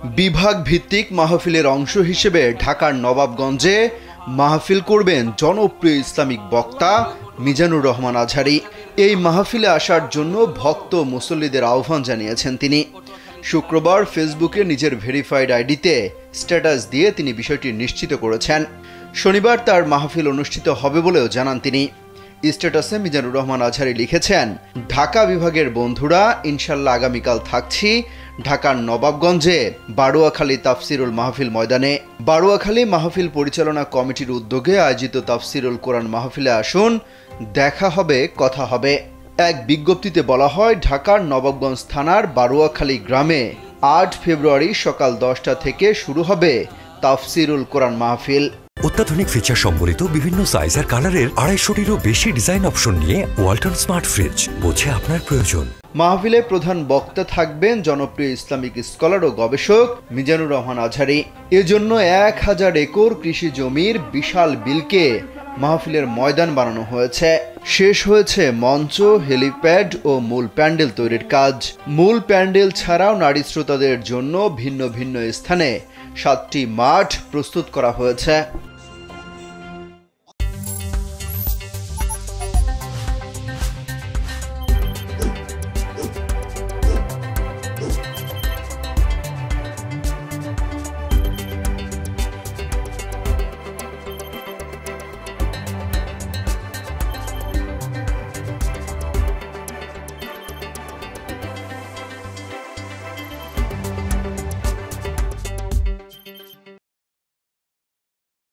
বিভাগ ভিত্তিক মাহফিলের অংশ হিসেবে ঢাকার নবাবগঞ্জে মাহফিল করবেন জনপ্রিয় ইসলামিক বক্তা মিজানুর রহমান আজহারী। এই মাহফিলে আসার জন্য ভক্ত মুসল্লিদের আহ্বান জানিয়েছেন তিনি। শুক্রবার ফেসবুকে নিজের ভেরিফাইড আইডিতে স্ট্যাটাস দিয়ে তিনি বিষয়টি নিশ্চিত করেছেন। শনিবার তার মাহফিল অনুষ্ঠিত হবে বলেও জানান তিনি। স্ট্যাটাসে মিজানুর রহমান আজহারী লিখেছেন, ঢাকা বিভাগের বন্ধুরা, ইনশাল্লাহ আগামীকাল থাকছি ঢাকার নবাবগঞ্জে বারুয়াখালী তাফসিরুল মাহফিল ময়দানে। বারুয়াখালী মাহফিল পরিচালনা কমিটির উদ্যোগে আয়োজিত তাফসিরুল কোরআন মাহফিলে আসুন, দেখা হবে, কথা হবে। এক বিজ্ঞপ্তিতে বলা হয়, ঢাকার নবাবগঞ্জ থানার বারুয়াখালী গ্রামে ৮ ফেব্রুয়ারি সকাল 10টা থেকে শুরু হবে তাফসিরুল কোরআন মাহফিল। অত্যাধুনিক ফিচার সম্বলিত বিভিন্ন সাইজ আর কালারের 250-টিরও বেশি ডিজাইন অপশন নিয়ে ওয়ালটন স্মার্ট ফ্রিজ, বোঝে আপনার প্রয়োজন। মাহফিলে প্রধান বক্তা থাকবেন জনপ্রিয় ইসলামিক স্কলার ও গবেষক মিজানুর রহমান আজহারী। এজন্য 1000 একর কৃষি জমির বিশাল বিলকে মাহফিলের ময়দান বানানো হয়েছে। শেষ হয়েছে মঞ্চ, হেলিপ্যাড ও মূল প্যান্ডেল তৈরির কাজ। মূল প্যান্ডেল ছাড়াও নারী শ্রোতাদের জন্য ভিন্ন ভিন্ন স্থানে 7টি মাঠ প্রস্তুত করা হয়েছে।